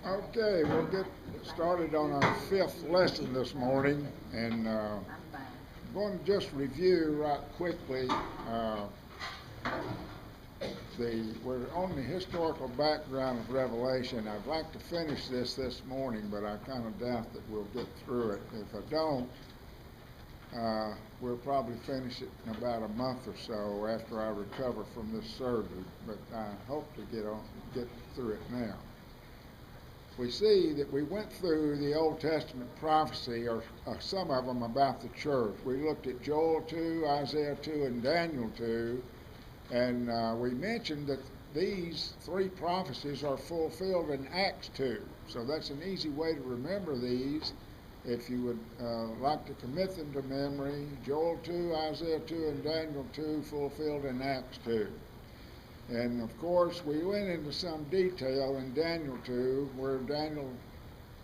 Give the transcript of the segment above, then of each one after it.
Okay, we'll get started on our fifth lesson this morning, and I'm going to just review right quickly. We're on the historical background of Revelation. I'd like to finish this morning, but I kind of doubt that we'll get through it. If I don't, we'll probably finish it in about a month or so after I recover from this surgery. But I hope to get through it now. We see that we went through the Old Testament prophecy, or some of them about the church. We looked at Joel 2, Isaiah 2, and Daniel 2, and we mentioned that these three prophecies are fulfilled in Acts 2. So that's an easy way to remember these. If you would like to commit them to memory, Joel 2, Isaiah 2, and Daniel 2 fulfilled in Acts 2. And of course, we went into some detail in Daniel 2, where Daniel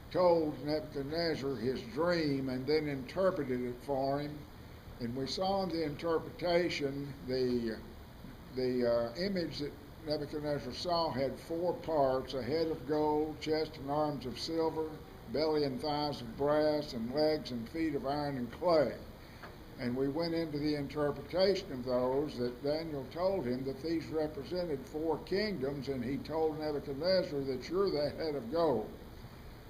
told Nebuchadnezzar his dream and then interpreted it for him. And we saw in the interpretation the image that Nebuchadnezzar saw had four parts: a head of gold, chest and arms of silver, belly and thighs of brass, and legs and feet of iron and clay. And we went into the interpretation of those, that Daniel told him that these represented four kingdoms, and he told Nebuchadnezzar that you're the head of gold.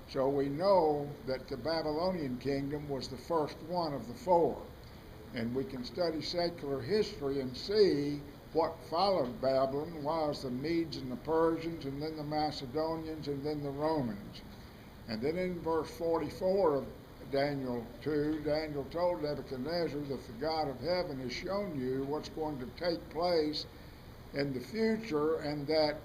So we know that the Babylonian kingdom was the first one of the four. And we can study secular history and see what followed Babylon was the Medes and the Persians, and then the Macedonians, and then the Romans. And then in verse 44 of Daniel 2, Daniel told Nebuchadnezzar that the God of heaven has shown you what's going to take place in the future, and that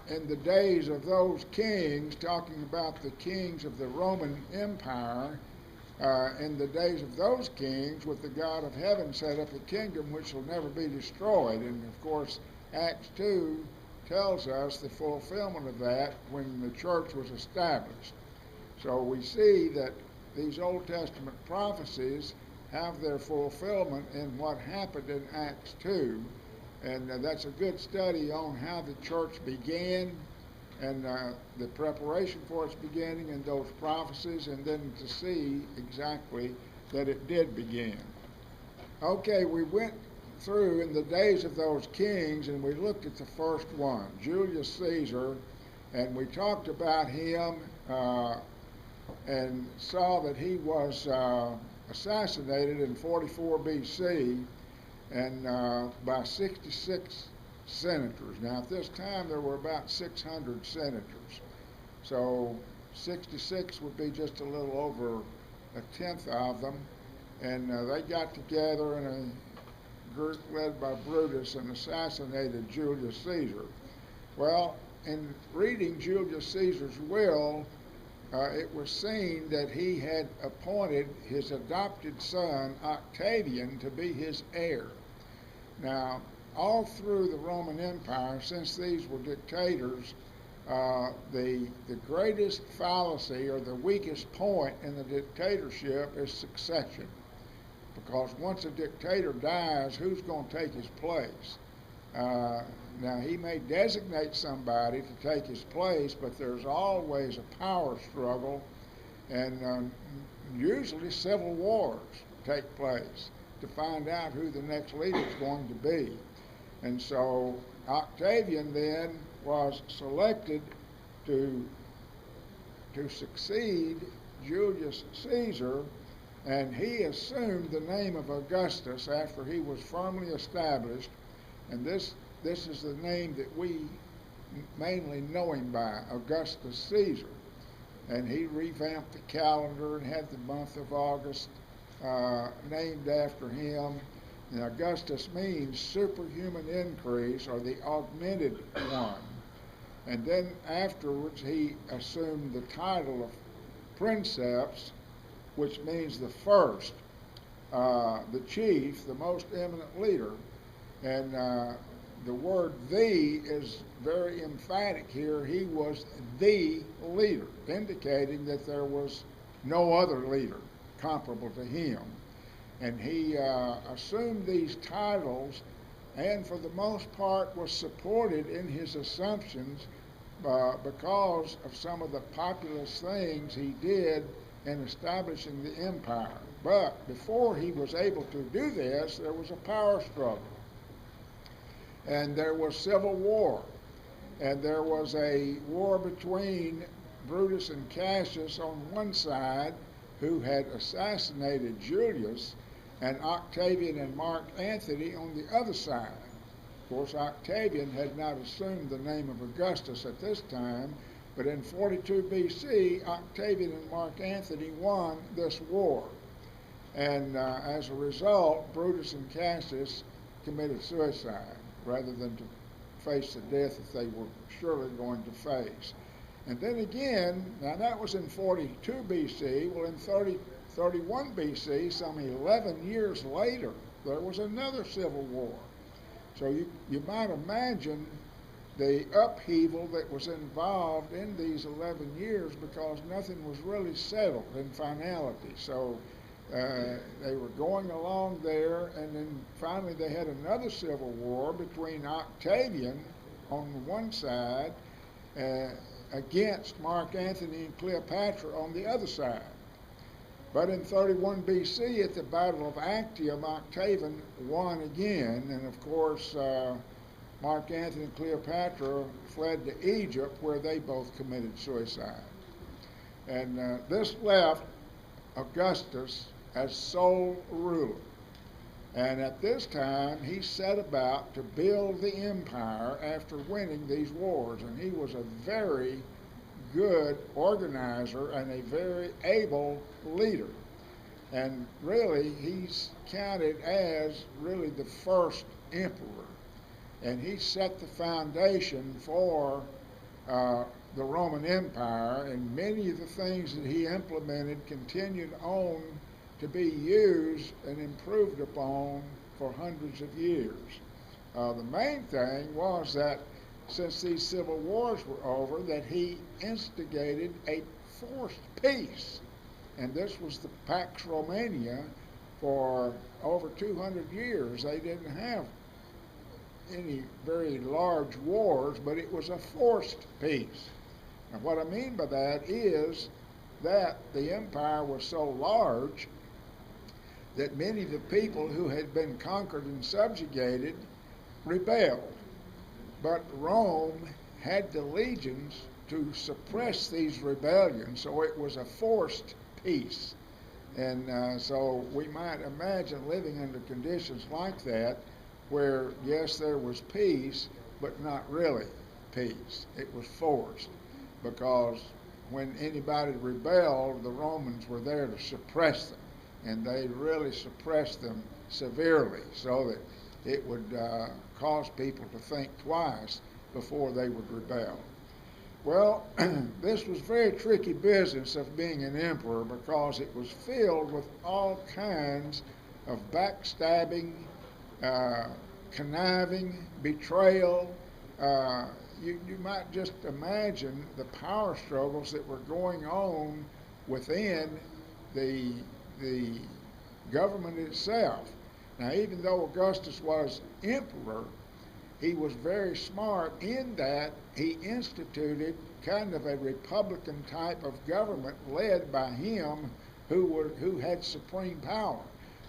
in the days of those kings, talking about the kings of the Roman Empire, in the days of those kings, with the God of heaven set up a kingdom which will never be destroyed. And of course, Acts 2 tells us the fulfillment of that when the church was established. So we see that these Old Testament prophecies have their fulfillment in what happened in Acts 2. And that's a good study on how the church began, and the preparation for its beginning and those prophecies, and then to see exactly that it did begin. Okay, we went through in the days of those kings, and we looked at the first one, Julius Caesar, and we talked about him and saw that he was assassinated in 44 BC and by 66 senators. Now, at this time, there were about 600 senators. So 66 would be just a little over a tenth of them. And they got together in a group led by Brutus and assassinated Julius Caesar. Well, in reading Julius Caesar's will, it was seen that he had appointed his adopted son, Octavian, to be his heir. Now, all through the Roman Empire, since these were dictators, the greatest fallacy, or the weakest point in the dictatorship, is succession. Because once a dictator dies, who's going to take his place? Now, he may designate somebody to take his place, but there's always a power struggle, and usually civil wars take place to find out who the next leader is going to be. And so Octavian then was selected to succeed Julius Caesar, and he assumed the name of Augustus after he was firmly established, and this is the name that we mainly know him by, Augustus Caesar. And he revamped the calendar and had the month of August named after him. And Augustus means superhuman increase, or the augmented one. And then afterwards he assumed the title of Princeps, which means the first, the chief, the most eminent leader. And the word "the" is very emphatic here. He was the leader, indicating that there was no other leader comparable to him. And he assumed these titles, and for the most part was supported in his assumptions because of some of the populist things he did in establishing the empire. But before he was able to do this, there was a power struggle. And there was civil war. And there was a war between Brutus and Cassius on one side, who had assassinated Julius, and Octavian and Mark Antony on the other side. Of course, Octavian had not assumed the name of Augustus at this time, but in 42 BC, Octavian and Mark Antony won this war. And as a result, Brutus and Cassius committed suicide rather than to face the death that they were surely going to face. And then again, now that was in 42 BC. Well, in 31 BC, some 11 years later, there was another civil war. So you might imagine the upheaval that was involved in these 11 years, because nothing was really settled in finality. So they were going along there, and then finally they had another civil war between Octavian on one side against Mark Antony and Cleopatra on the other side. But in 31 BC, at the Battle of Actium, Octavian won again, and of course Mark Antony and Cleopatra fled to Egypt, where they both committed suicide. And this left Augustus as sole ruler. And at this time, he set about to build the empire after winning these wars. And he was a very good organizer and a very able leader. And really, he's counted as really the first emperor. And he set the foundation for the Roman Empire, and many of the things that he implemented continued on to be used and improved upon for hundreds of years. The main thing was that since these civil wars were over, that he instigated a forced peace. And this was the Pax Romana. For over 200 years, they didn't have any very large wars, but it was a forced peace. And what I mean by that is that the empire was so large that many of the people who had been conquered and subjugated rebelled. But Rome had the legions to suppress these rebellions, so it was a forced peace. And so we might imagine living under conditions like that, where, yes, there was peace, but not really peace. It was forced, because when anybody rebelled, the Romans were there to suppress them. And they really suppressed them severely, so that it would cause people to think twice before they would rebel. Well, this was very tricky business of being an emperor, because it was filled with all kinds of backstabbing, conniving, betrayal. You might just imagine the power struggles that were going on within the government itself. Now, even though Augustus was emperor, he was very smart in that he instituted kind of a republican type of government led by him who had supreme power.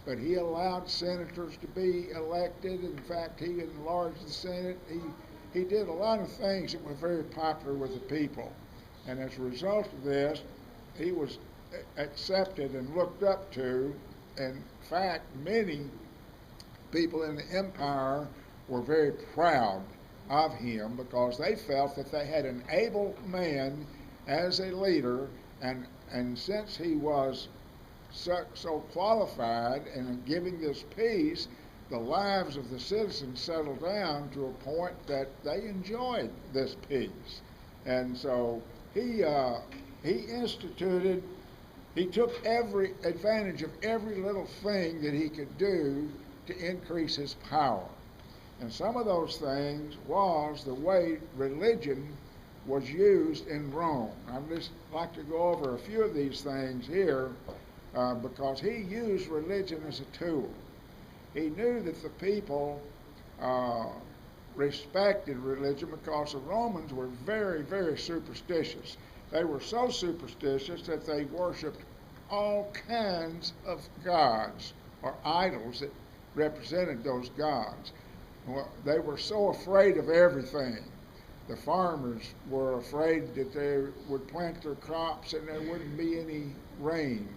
But he allowed senators to be elected. In fact, he enlarged the Senate. He did a lot of things that were very popular with the people. And as a result of this, he was accepted and looked up to. In fact, many people in the empire were very proud of him, because they felt that they had an able man as a leader, and since he was so qualified in giving this peace, the lives of the citizens settled down to a point that they enjoyed this peace. And so he took every advantage of every little thing that he could do to increase his power. And some of those things was the way religion was used in Rome. I'd just like to go over a few of these things here, because he used religion as a tool. He knew that the people respected religion because the Romans were very, very superstitious. They were so superstitious that they worshiped all kinds of gods or idols that represented those gods. Well, they were so afraid of everything. The farmers were afraid that they would plant their crops and there wouldn't be any rain.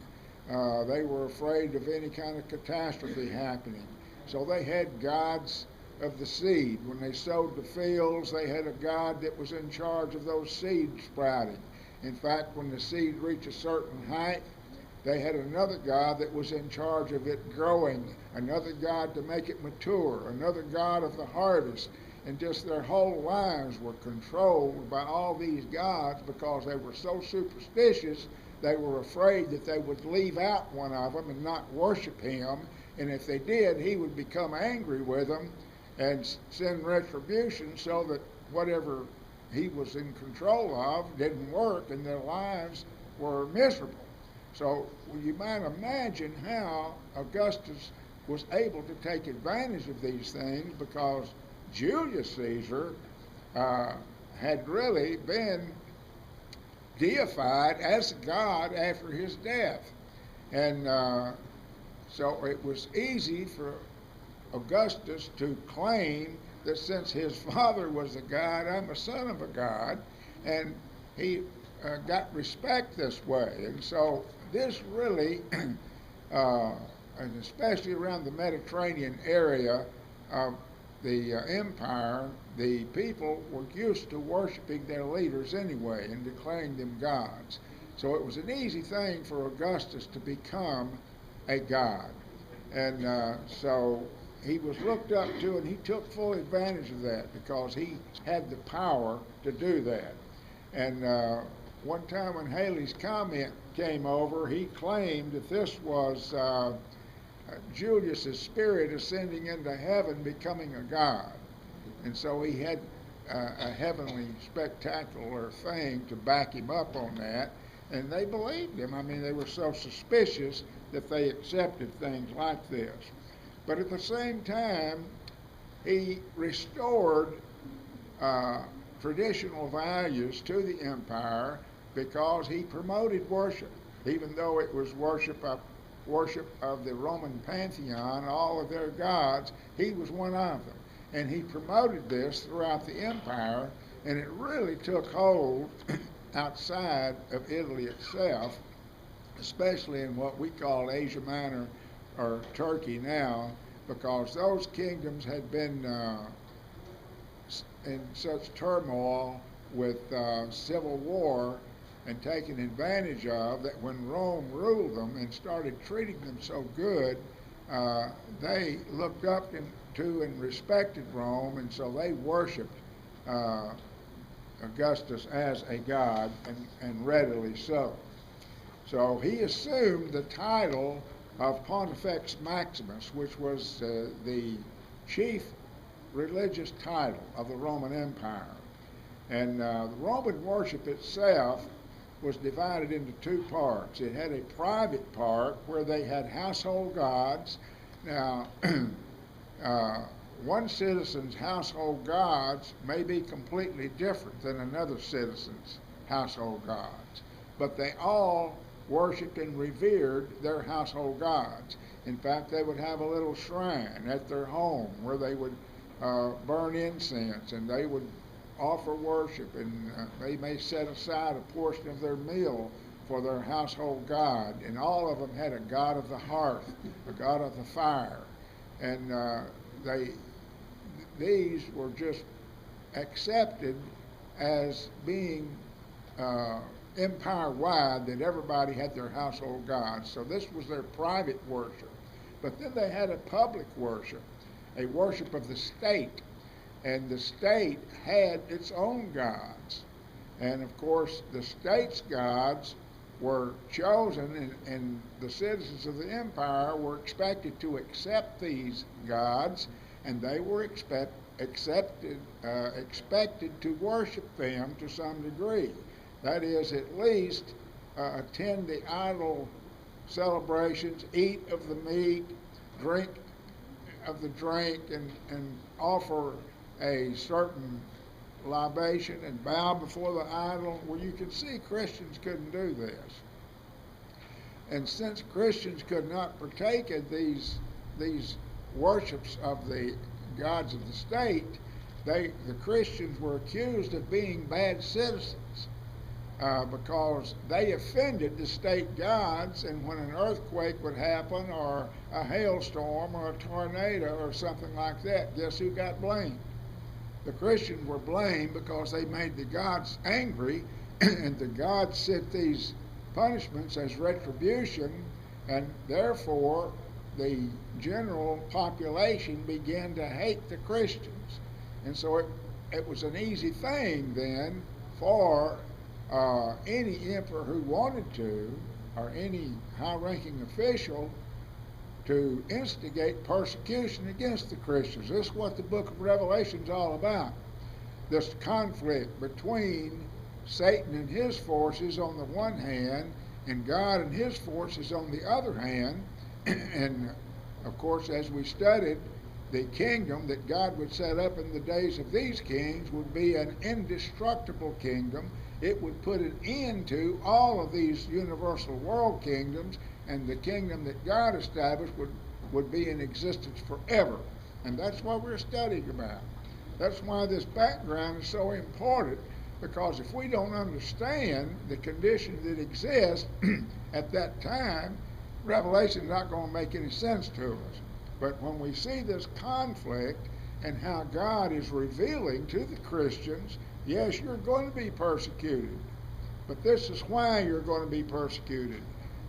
They were afraid of any kind of catastrophe happening. So they had gods of the seed. When they sowed the fields, they had a god that was in charge of those seeds sprouting. In fact, when the seed reached a certain height, they had another god that was in charge of it growing, another god to make it mature, another god of the harvest. And just their whole lives were controlled by all these gods because they were so superstitious. They were afraid that they would leave out one of them and not worship him. And if they did, he would become angry with them and send retribution so that whatever he was in control of didn't work and their lives were miserable. So you might imagine how Augustus was able to take advantage of these things, because Julius Caesar had really been deified as a god after his death. And so it was easy for Augustus to claim that since his father was a god, I'm a son of a god, and he got respect this way. And so this really, and especially around the Mediterranean area of the empire, the people were used to worshiping their leaders anyway and declaring them gods. So it was an easy thing for Augustus to become a god. And so he was looked up to, and he took full advantage of that because he had the power to do that. And one time when Halley's Comet came over, he claimed that this was Julius's spirit ascending into heaven, becoming a god. And so he had a heavenly spectacular thing to back him up on that. And they believed him. I mean, they were so suspicious that they accepted things like this. But at the same time, he restored traditional values to the empire because he promoted worship. Even though it was worship of the Roman pantheon, all of their gods, he was one of them. And he promoted this throughout the empire, and it really took hold outside of Italy itself, especially in what we call Asia Minor or Turkey now, because those kingdoms had been in such turmoil with civil war and taken advantage of, that when Rome ruled them and started treating them so good, they looked up to and respected Rome, and so they worshipped Augustus as a god, and readily so. So he assumed the title of Pontifex Maximus, which was the chief religious title of the Roman Empire. And the Roman worship itself was divided into two parts. It had a private part where they had household gods. Now, one citizen's household gods may be completely different than another citizen's household gods, but they all worshipped and revered their household gods. In fact, they would have a little shrine at their home where they would burn incense, and they would offer worship, and they may set aside a portion of their meal for their household god. And all of them had a god of the hearth, a god of the fire, and these were just accepted as being empire-wide, that everybody had their household gods. So this was their private worship. But then they had a public worship, a worship of the state. And the state had its own gods. And of course, the state's gods were chosen, and the citizens of the empire were expected to accept these gods, and they were expected to worship them to some degree. That is, at least attend the idol celebrations, eat of the meat, drink of the drink, and offer a certain libation and bow before the idol. Well, you can see Christians couldn't do this. And since Christians could not partake in these worships of the gods of the state, the Christians were accused of being bad citizens because they offended the state gods, and when an earthquake would happen or a hailstorm or a tornado or something like that, guess who got blamed? The Christians were blamed because they made the gods angry, and the gods sent these punishments as retribution, and therefore the general population began to hate the Christians. And so it was an easy thing then for any emperor who wanted to, or any high-ranking official, to instigate persecution against the Christians. This is what the book of Revelation is all about. This conflict between Satan and his forces on the one hand, and God and his forces on the other hand. And of course, as we studied, the kingdom that God would set up in the days of these kings would be an indestructible kingdom. It would put an end to all of these universal world kingdoms, and the kingdom that God established would be in existence forever. And that's what we're studying about. That's why this background is so important, because if we don't understand the condition that exists at that time, Revelation is not going to make any sense to us. But when we see this conflict and how God is revealing to the Christians, yes, you're going to be persecuted. But this is why you're going to be persecuted.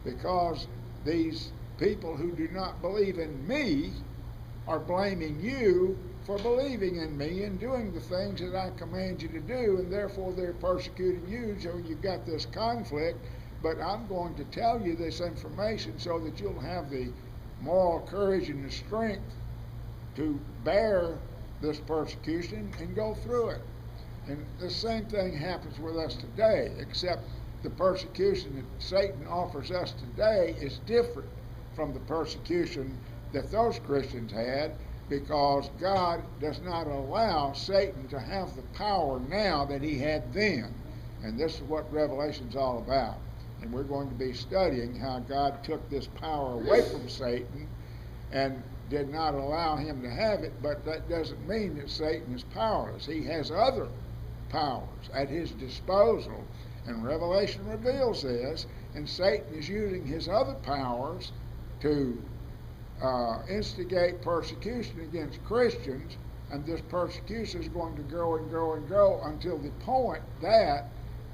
Because these people who do not believe in me are blaming you for believing in me and doing the things that I command you to do, and therefore they're persecuting you, so you've got this conflict. But I'm going to tell you this information so that you'll have the moral courage and the strength to bear this persecution and go through it. And the same thing happens with us today, except the persecution that Satan offers us today is different from the persecution that those Christians had, because God does not allow Satan to have the power now that he had then. And this is what Revelation's all about. And we're going to be studying how God took this power away from Satan and did not allow him to have it, but that doesn't mean that Satan is powerless. He has other powers at his disposal, and Revelation reveals this, and Satan is using his other powers to instigate persecution against Christians, and this persecution is going to grow and grow and grow until the point that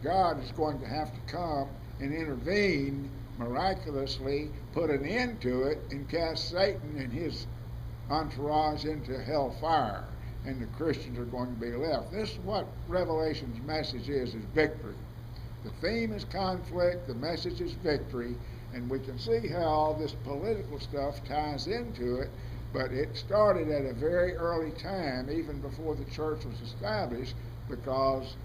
God is going to have to come and intervene miraculously, put an end to it, and cast Satan and his entourage into hellfire, and the Christians are going to be left. This is what Revelation's message is victory. The theme is conflict, the message is victory, and we can see how all this political stuff ties into it, but it started at a very early time, even before the church was established, because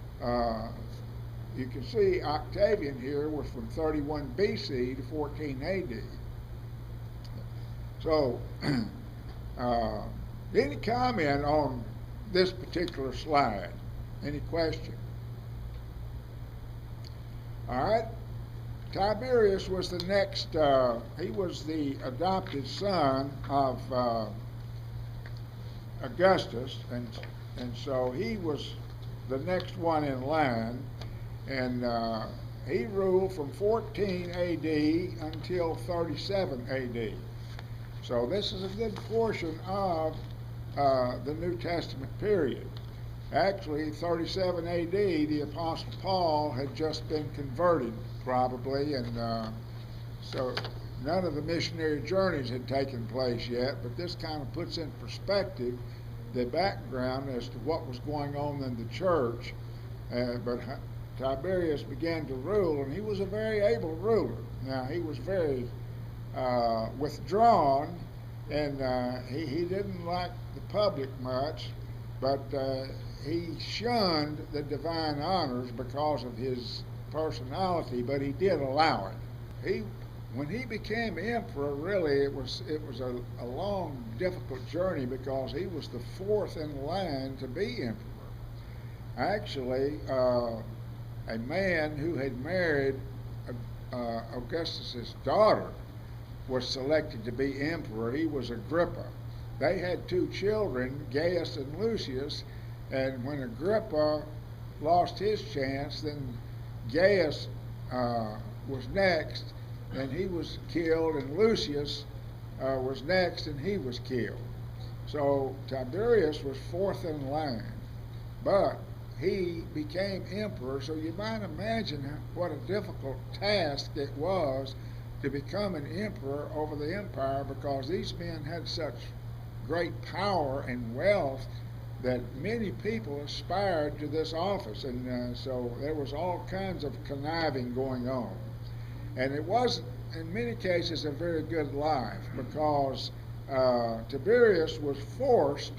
you can see Octavian here was from 31 BC to 14 AD. So, any comment on this particular slide? Any question? All right. Tiberius was the next, he was the adopted son of Augustus, and so he was the next one in line, and he ruled from 14 AD until 37 AD. So this is a good portion of the New Testament period. Actually, 37 AD, the Apostle Paul had just been converted, probably, and so none of the missionary journeys had taken place yet, but this kind of puts in perspective the background as to what was going on in the church. But Tiberius began to rule, and he was a very able ruler. Now, he was very withdrawn, and he didn't like the public much, but he shunned the divine honors because of his personality, but he did allow it. He when he became emperor, really it was a long, difficult journey because he was the fourth in line to be emperor. Actually, a man who had married Augustus's daughter was selected to be emperor. He was Agrippa. They had two children, Gaius and Lucius, and when Agrippa lost his chance, then Gaius was next, and he was killed, and Lucius was next, and he was killed. So Tiberius was fourth in line, but he became emperor, so you might imagine what a difficult task it was to become an emperor over the empire, because these men had such great power and wealth that many people aspired to this office, and so there was all kinds of conniving going on. And it wasn't, in many cases, a very good life, because Tiberius was forced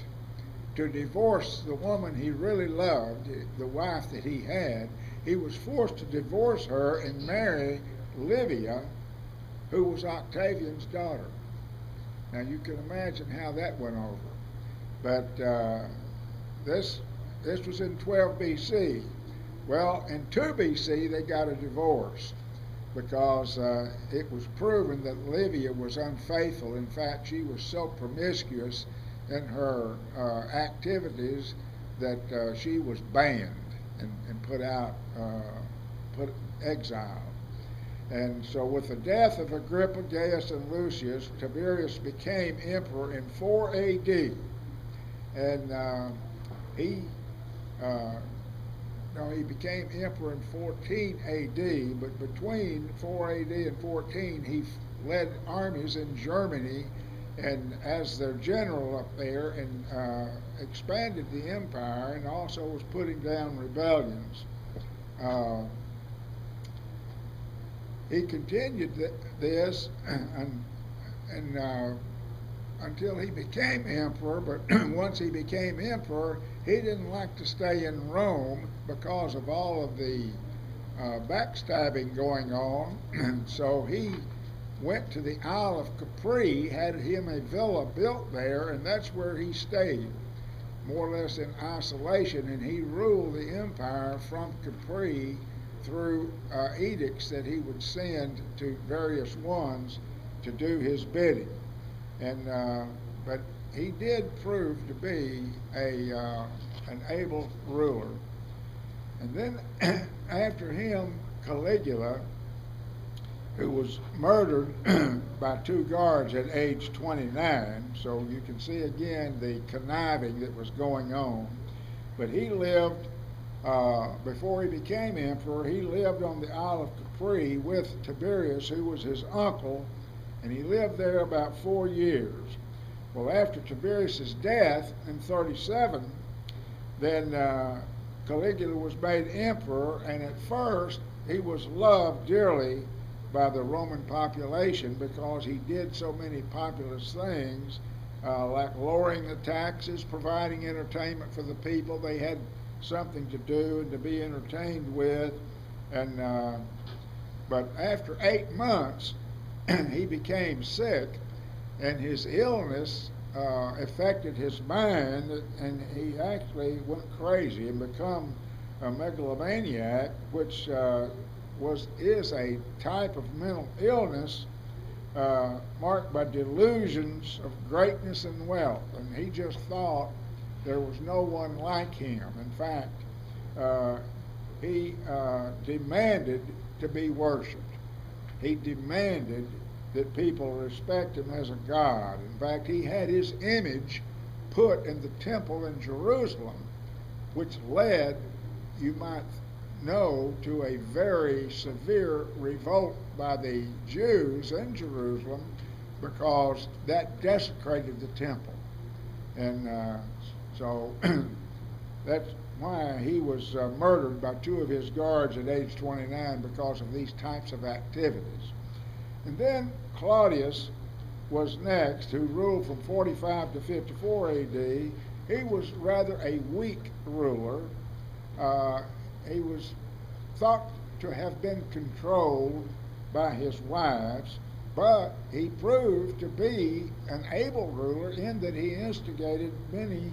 to divorce the woman he really loved, the wife that he had. He was forced to divorce her and marry Livia, who was Octavian's daughter. Now you can imagine how that went over. But this was in 12 BC. Well, in 2 BC they got a divorce because it was proven that Livia was unfaithful. In fact, she was so promiscuous in her activities that she was banned and put exiled. And so with the death of Agrippa, Gaius, and Lucius, Tiberius became emperor in 4 AD. And he became emperor in 14 AD, but between 4 AD and 14, he led armies in Germany and as their general up there, and expanded the empire, and also was putting down rebellions. He continued this until he became emperor, but once he became emperor, he didn't like to stay in Rome because of all of the backstabbing going on. So he went to the Isle of Capri, had him a villa built there, and that's where he stayed, more or less in isolation, and he ruled the empire from Capri through edicts that he would send to various ones to do his bidding. And but he did prove to be an able ruler. And then after him, Caligula, who was murdered by 2 guards at age 29. So you can see again the conniving that was going on. But he lived, before he became emperor, he lived on the Isle of Capri with Tiberius, who was his uncle, and he lived there about 4 years. Well, after Tiberius's death in 37, then Caligula was made emperor, and at first he was loved dearly by the Roman population because he did so many populous things, like lowering the taxes, providing entertainment for the people. They had something to do and to be entertained with. And but after 8 months, he became sick, and his illness affected his mind, and he actually went crazy and become a megalomaniac, which is a type of mental illness marked by delusions of greatness and wealth. And he just thought there was no one like him. In fact, he demanded to be worshipped. He demanded that people respect him as a god. In fact, he had his image put in the temple in Jerusalem, which led, you might know, to a very severe revolt by the Jews in Jerusalem, because that desecrated the temple. And so that's why he was murdered by 2 of his guards at age 29, because of these types of activities. And then Claudius was next, who ruled from 45 to 54 AD. He was rather a weak ruler. He was thought to have been controlled by his wives, but he proved to be an able ruler in that he instigated many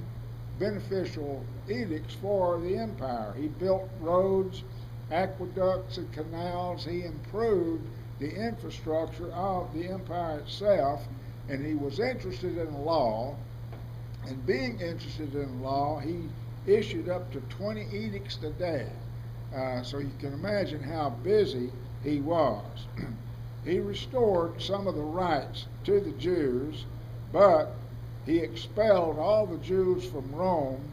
beneficial edicts for the empire. He built roads, aqueducts, and canals. He improved the infrastructure of the empire itself, and he was interested in law. And being interested in law, he issued up to 20 edicts a day. So you can imagine how busy he was. He restored some of the rights to the Jews, but he expelled all the Jews from Rome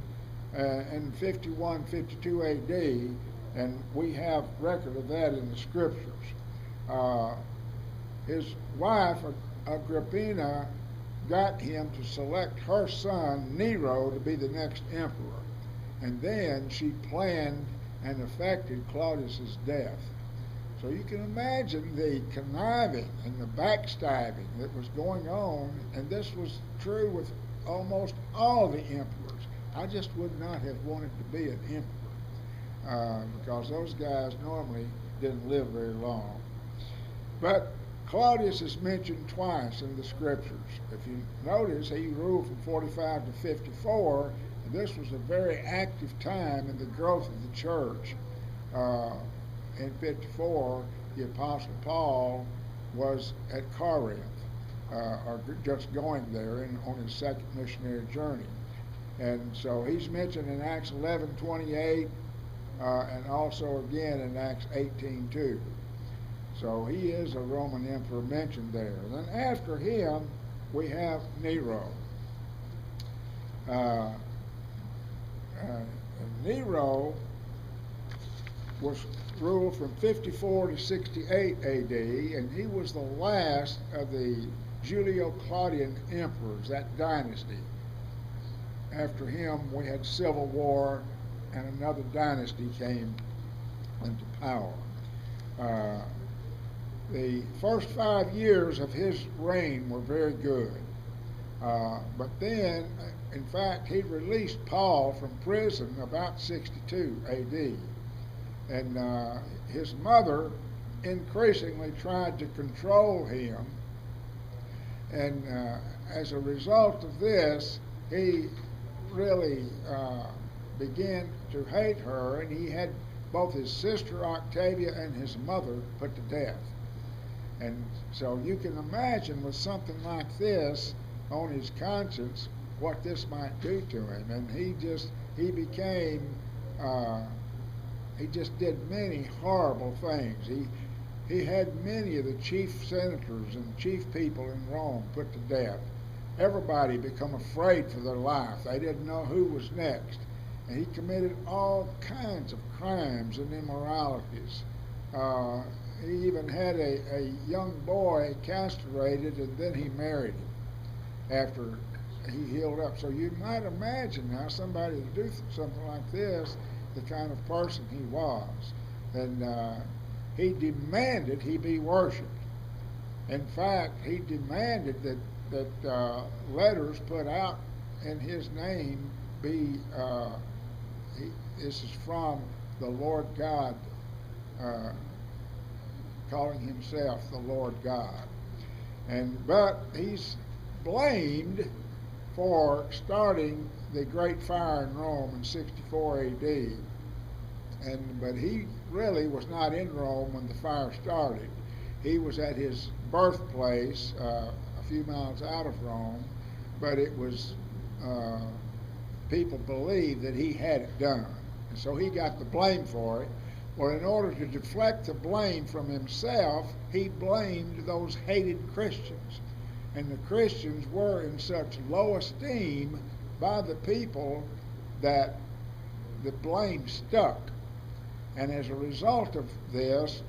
in 51, 52 A.D., and we have record of that in the Scriptures. His wife, Agrippina, got him to select her son, Nero, to be the next emperor. And then she planned and effected Claudius's death. So you can imagine the conniving and the backstabbing that was going on, and this was true with almost all the emperors. I just would not have wanted to be an emperor because those guys normally didn't live very long. But Claudius is mentioned twice in the Scriptures. If you notice, he ruled from 45 to 54, and this was a very active time in the growth of the church. In 54, the Apostle Paul was at Corinth, or just going there on his second missionary journey. And so he's mentioned in Acts 11:28, and also again in Acts 18:2. So he is a Roman emperor mentioned there. And then after him, we have Nero. Nero was ruled from 54 to 68 A.D., and he was the last of the Julioclatian emperors, that dynasty. After him, we had civil war, and another dynasty came into power. The first 5 years of his reign were very good. But then, in fact, he released Paul from prison about 62 A.D. And his mother increasingly tried to control him. And as a result of this, he really began to hate her, and he had both his sister Octavia and his mother put to death. And so you can imagine with something like this on his conscience what this might do to him. And he just did many horrible things. He had many of the chief senators and chief people in Rome put to death. Everybody become afraid for their life. They didn't know who was next. And he committed all kinds of crimes and immoralities. He even had a young boy castrated, and then he married him after he healed up. So you might imagine how somebody would do something like this, the kind of person he was. And he demanded he be worshipped. In fact, he demanded that letters put out in his name be, this is from the Lord God, calling himself the Lord God. But he's blamed for starting the Great Fire in Rome in 64 A.D. But he really was not in Rome when the fire started. He was at his birthplace a few miles out of Rome, but it was, people believed that he had it done. And so he got the blame for it. Well, in order to deflect the blame from himself, he blamed those hated Christians. And the Christians were in such low esteem by the people that the blame stuck. And as a result of this,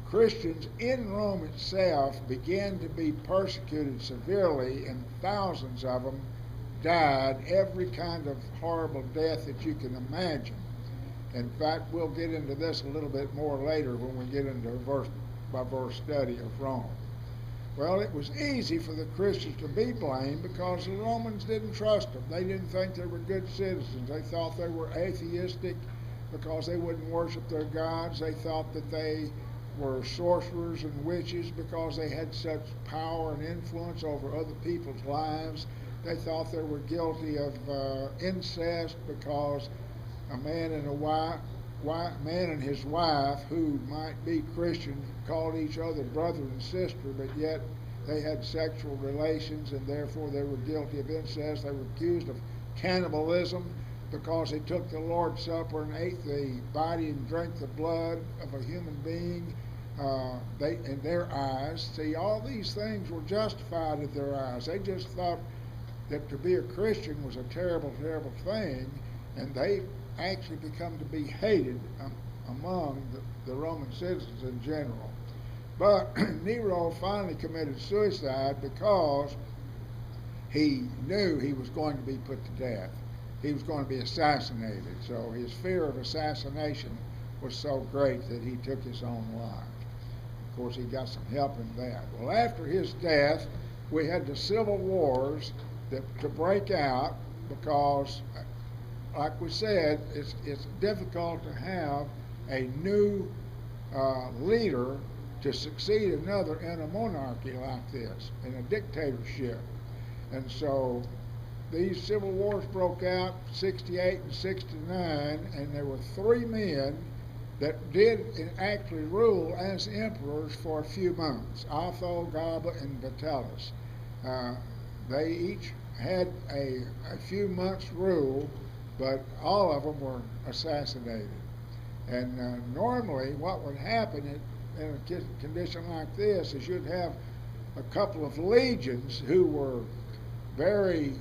Christians in Rome itself began to be persecuted severely, and thousands of them died every kind of horrible death that you can imagine. In fact, we'll get into this a little bit more later when we get into a verse-by-verse study of Rome. Well, it was easy for the Christians to be blamed because the Romans didn't trust them. They didn't think they were good citizens. They thought they were atheistic because they wouldn't worship their gods. They thought that they were sorcerers and witches because they had such power and influence over other people's lives. They thought they were guilty of incest because a man and his wife, who might be Christian, called each other brother and sister, but yet they had sexual relations, and therefore they were guilty of incest. They were accused of cannibalism because they took the Lord's Supper and ate the body and drank the blood of a human being. In their eyes, see, all these things were justified in their eyes. They just thought that to be a Christian was a terrible, terrible thing, and they actually become to be hated among the Roman citizens in general. But Nero finally committed suicide because he knew he was going to be put to death. He was going to be assassinated. So his fear of assassination was so great that he took his own life. Of course, he got some help in that. Well, after his death, we had the civil wars to break out because, like we said, it's difficult to have a new leader to succeed another in a monarchy like this, in a dictatorship. And so these civil wars broke out 68 and 69, and there were three men that did actually rule as emperors for a few months: Otho, Galba, and Vitellius. They each had a few months' rule, but all of them were assassinated. And normally what would happen in a condition like this is you'd have a couple of legions who were very,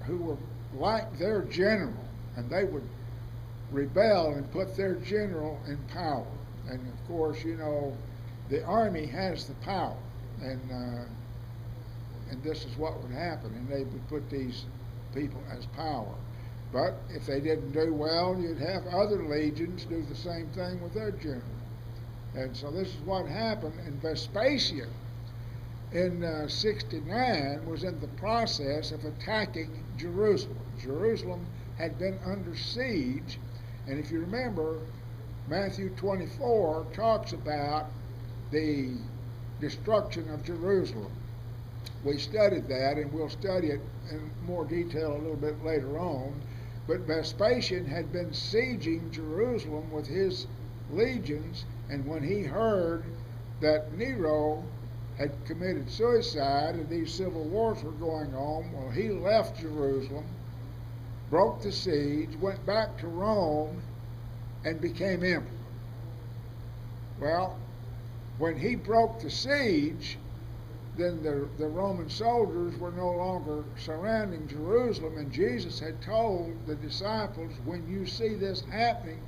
who were like their general, and they would rebel and put their general in power. And of course, you know, the army has the power, and this is what would happen, and they would put these people as power. But if they didn't do well, you'd have other legions do the same thing with their general. And so this is what happened. And Vespasian in 69 was in the process of attacking Jerusalem. Jerusalem had been under siege, and if you remember, Matthew 24 talks about the destruction of Jerusalem. We studied that, and we'll study it in more detail a little bit later on. But Vespasian had been sieging Jerusalem with his legions, and when he heard that Nero had committed suicide and these civil wars were going on, well, he left Jerusalem, broke the siege, went back to Rome, and became emperor. Well, when he broke the siege, then the Roman soldiers were no longer surrounding Jerusalem, and Jesus had told the disciples, when you see this happening,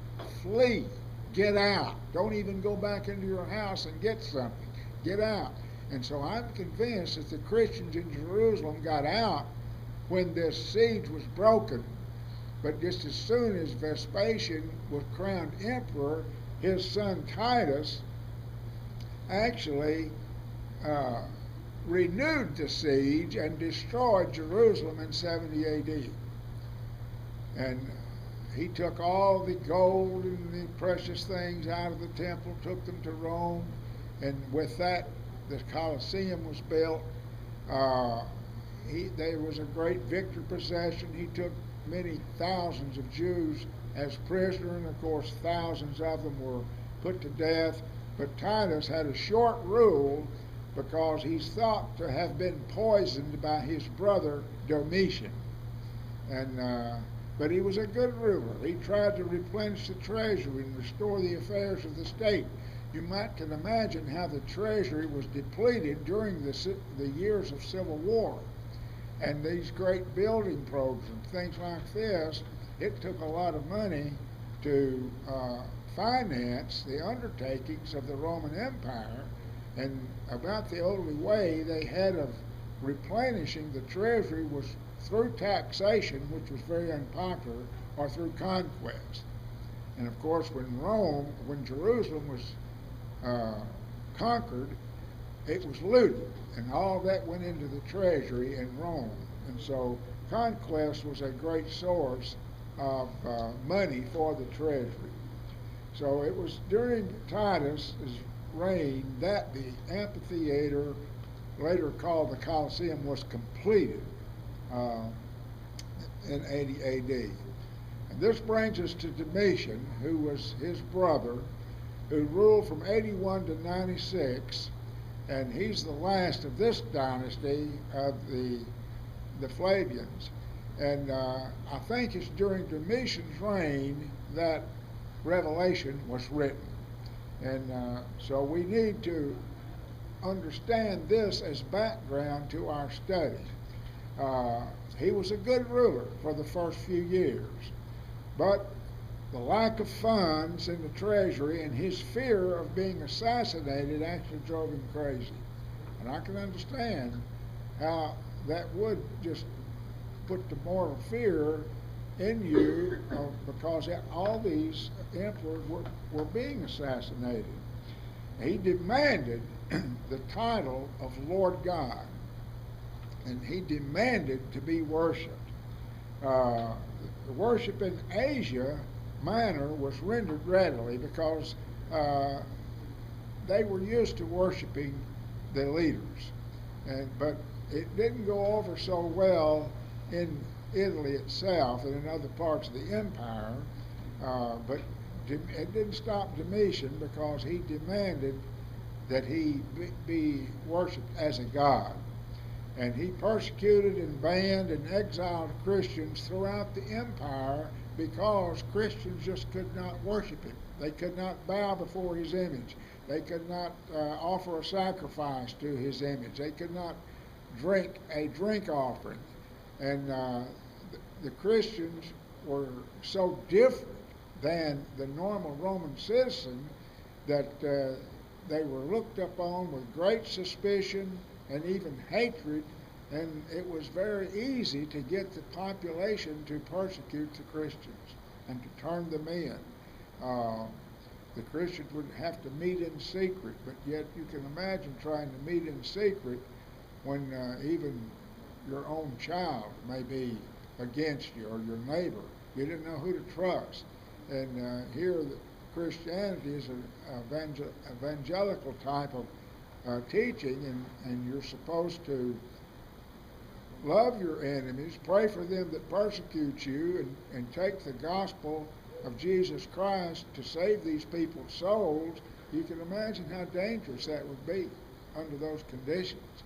flee, get out. Don't even go back into your house and get something. Get out. And so I'm convinced that the Christians in Jerusalem got out when this siege was broken. But just as soon as Vespasian was crowned emperor, his son Titus actually renewed the siege and destroyed Jerusalem in 70 AD. And he took all the gold and the precious things out of the temple, took them to Rome, and with that, the Colosseum was built. There was a great victory procession. He took many thousands of Jews as prisoners, and of course thousands of them were put to death. But Titus had a short rule because he's thought to have been poisoned by his brother Domitian. But he was a good ruler. He tried to replenish the treasury and restore the affairs of the state. You can imagine how the treasury was depleted during the years of civil war. And these great building programs, things like this, it took a lot of money to finance the undertakings of the Roman Empire. And about the only way they had of replenishing the treasury was through taxation, which was very unpopular, or through conquest. And of course, when Jerusalem was conquered, it was looted, and all that went into the treasury in Rome. And so conquest was a great source of money for the treasury. So it was during Titus's reign that the amphitheater, later called the Colosseum, was completed uh, in 80 A.D. And this brings us to Domitian, who was his brother, who ruled from 81 to 96, and he's the last of this dynasty of the Flavians. And I think it's during Domitian's reign that Revelation was written. And so we need to understand this as background to our study. He was a good ruler for the first few years, but the lack of funds in the treasury and his fear of being assassinated actually drove him crazy. And I can understand how that would just put the mortal fear in you because all these emperors were being assassinated. He demanded the title of Lord God, and he demanded to be worshipped. The worship in Asia Minor was rendered readily because they were used to worshiping the leaders, but it didn't go over so well in Italy itself and in other parts of the empire, but it didn't stop Domitian because he demanded that he be worshipped as a god. And he persecuted and banned and exiled Christians throughout the empire because Christians just could not worship him. They could not bow before his image. They could not offer a sacrifice to his image. They could not drink a drink offering. And the Christians were so different than the normal Roman citizen that they were looked upon with great suspicion and even hatred, and it was very easy to get the population to persecute the Christians and to turn them in. The Christians would have to meet in secret, but yet you can imagine trying to meet in secret when even your own child may be against you or your neighbor. You didn't know who to trust. And here Christianity is an evangelical type of teaching, and you're supposed to love your enemies, pray for them that persecute you, and take the gospel of Jesus Christ to save these people's souls. You can imagine how dangerous that would be under those conditions.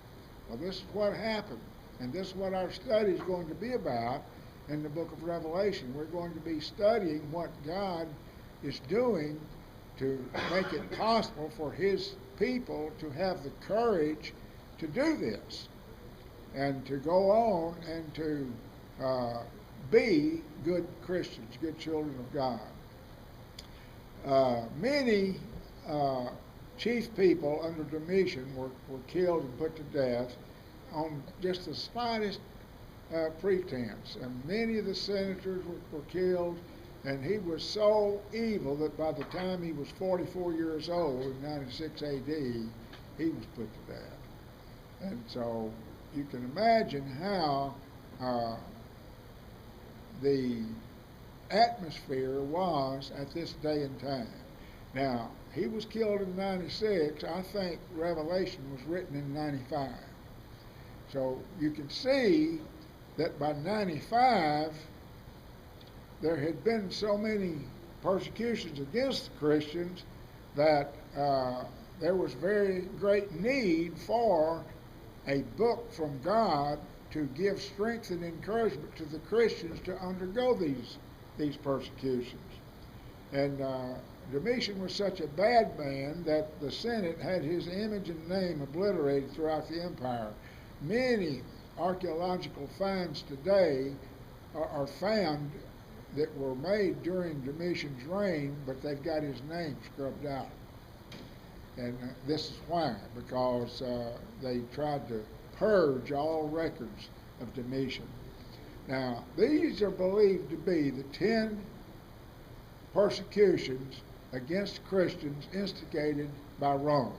Well, this is what happened, and this is what our study is going to be about in the book of Revelation. We're going to be studying what God is doing to make it possible for his people to have the courage to do this and to go on and to be good Christians, good children of God. Many chief people under Domitian were killed and put to death on just the slightest pretense. And many of the senators were killed, and he was so evil that by the time he was 44 years old in 96 A.D., he was put to death. And so you can imagine how the atmosphere was at this day and time. Now, he was killed in 96. I think Revelation was written in 95. So you can see that by 95, there had been so many persecutions against the Christians that there was very great need for a book from God to give strength and encouragement to the Christians to undergo these persecutions. And Domitian was such a bad man that the Senate had his image and name obliterated throughout the empire. Many archaeological finds today are found that were made during Domitian's reign, but they've got his name scrubbed out. And this is why, because they tried to purge all records of Domitian. Now, these are believed to be the 10 persecutions against Christians instigated by Rome.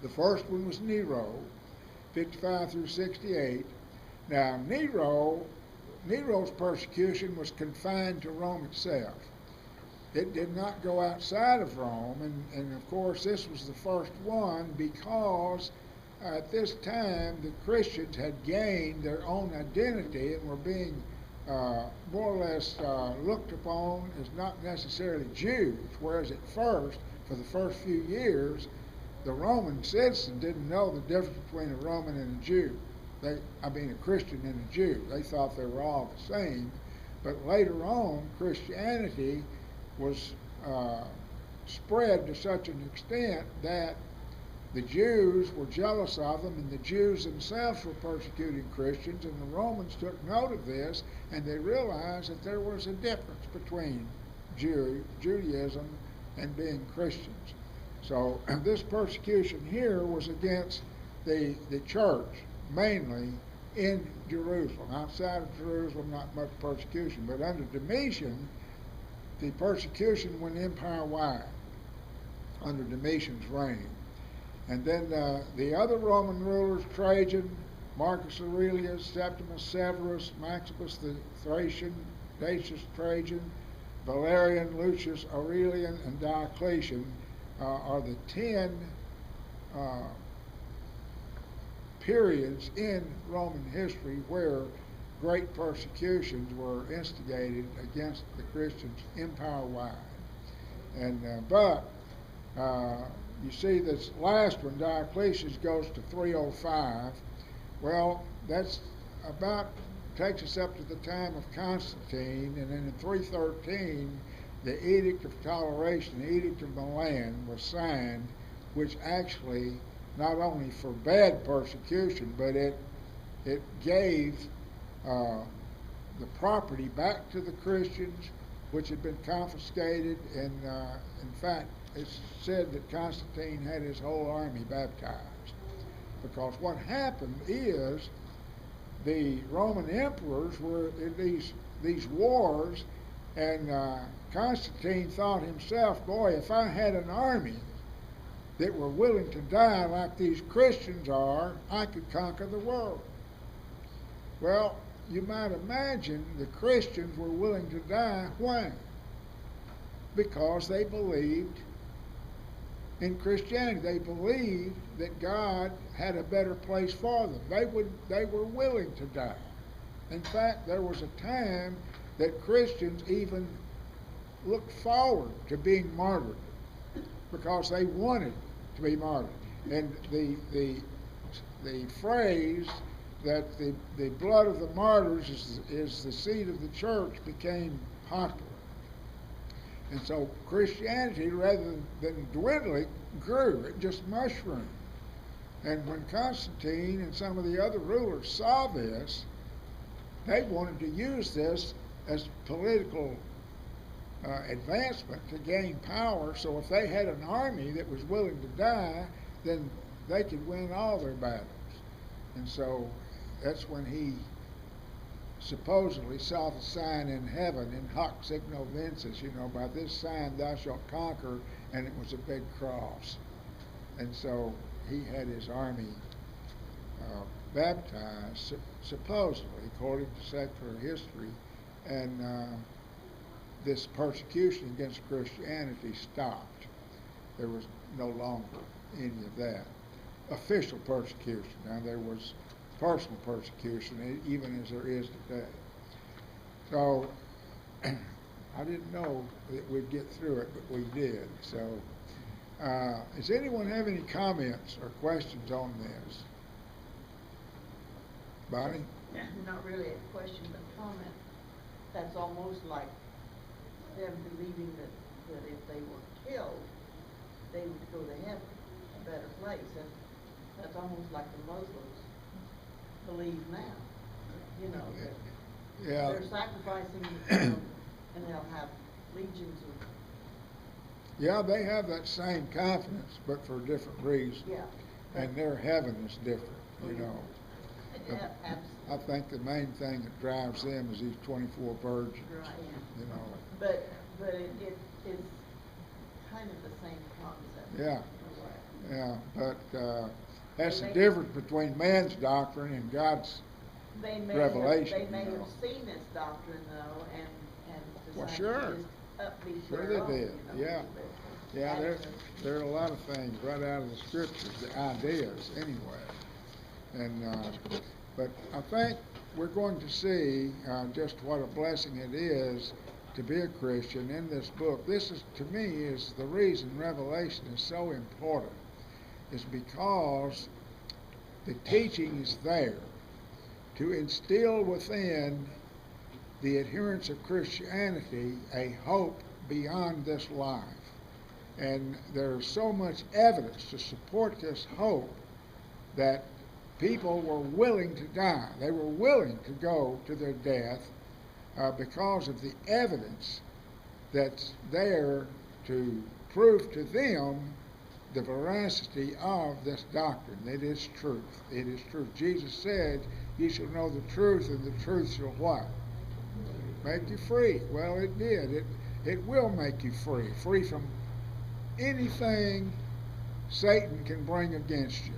The first one was Nero, 55 through 68. Now, Nero's persecution was confined to Rome itself. it did not go outside of Rome, and of course this was the first one because at this time the Christians had gained their own identity and were being more or less looked upon as not necessarily Jews, whereas at first, for the first few years, the Roman citizen didn't know the difference between a Roman and a Jew. A Christian and a Jew. They thought they were all the same. But later on, Christianity was spread to such an extent that the Jews were jealous of them, and the Jews themselves were persecuting Christians, and the Romans took note of this, and they realized that there was a difference between Judaism and being Christians. So this persecution here was against the church, mainly in Jerusalem. Outside of Jerusalem, not much persecution, but under Domitian, the persecution went empire-wide under Domitian's reign. And then the other Roman rulers, Trajan, Marcus Aurelius, Septimus Severus, Maximus the Thracian, Decius Trajan, Valerian, Lucius Aurelian, and Diocletian are the 10 periods in Roman history where great persecutions were instigated against the Christians empire-wide. And but you see this last one, Diocletian, goes to 305. Well, that's takes us up to the time of Constantine, and then in 313, the Edict of Toleration, the Edict of Milan, was signed, which actually not only forbade persecution, but it gave the property back to the Christians, which had been confiscated, and in fact, it's said that Constantine had his whole army baptized. Because what happened is the Roman emperors were in these wars, and Constantine thought himself, boy, if I had an army that were willing to die like these Christians are, I could conquer the world. Well, you might imagine the Christians were willing to die. Why? Because they believed in Christianity. They believed that God had a better place for them. They were willing to die. In fact, there was a time that Christians even looked forward to being martyred because they wanted to be martyred. And the phrase that the blood of the martyrs is the seed of the church became popular. And so Christianity, rather than dwindling, grew. It just mushroomed. And when Constantine and some of the other rulers saw this, they wanted to use this as political advancement to gain power. So if they had an army that was willing to die, then they could win all their battles. And so that's when he supposedly saw the sign in heaven, in hoc signo vinces, by this sign thou shalt conquer, and it was a big cross. And so he had his army baptized, supposedly, according to secular history, and this persecution against Christianity stopped. There was no longer any of that. Official persecution. Now there was personal persecution, even as there is today. So I didn't know that we'd get through it, but we did. So does anyone have any comments or questions on this? Bonnie? Not really a question, but a comment. That's almost like them believing that if they were killed, they would go to heaven, a better place. And that's almost like the Muslims believe now. That they're sacrificing and they'll have legions of... Yeah, they have that same confidence, but for different reasons. Yeah. And their heaven is different, Yeah, I think the main thing that drives them is these 24 virgins. Right. But it is kind of the same concept. Yeah. Yeah, but that's the difference between man's doctrine and God's revelation. They may have seen this doctrine, though, and well, sure. upbeat Sure their they own, did, you know, yeah. but Yeah, that's there are a lot of things right out of the scriptures, the ideas anyway. And, but I think we're going to see just what a blessing it is to be a Christian in this book. This is, to me, is the reason Revelation is so important, is because the teaching is there to instill within the adherents of Christianity a hope beyond this life. And there's so much evidence to support this hope that people were willing to die. They were willing to go to their death because of the evidence that's there to prove to them the veracity of this doctrine. It is truth. It is truth. Jesus said, "You shall know the truth, and the truth shall" what? Make you free. Well, it did. It will make you free. Free from anything Satan can bring against you,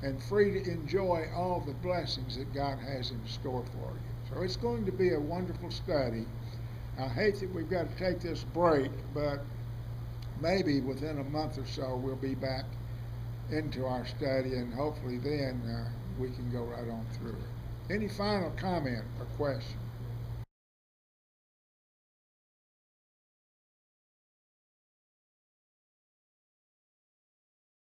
and free to enjoy all the blessings that God has in store for you. So it's going to be a wonderful study. I hate that we've got to take this break, but maybe within a month or so we'll be back into our study, and hopefully then we can go right on through it. Any final comment or question?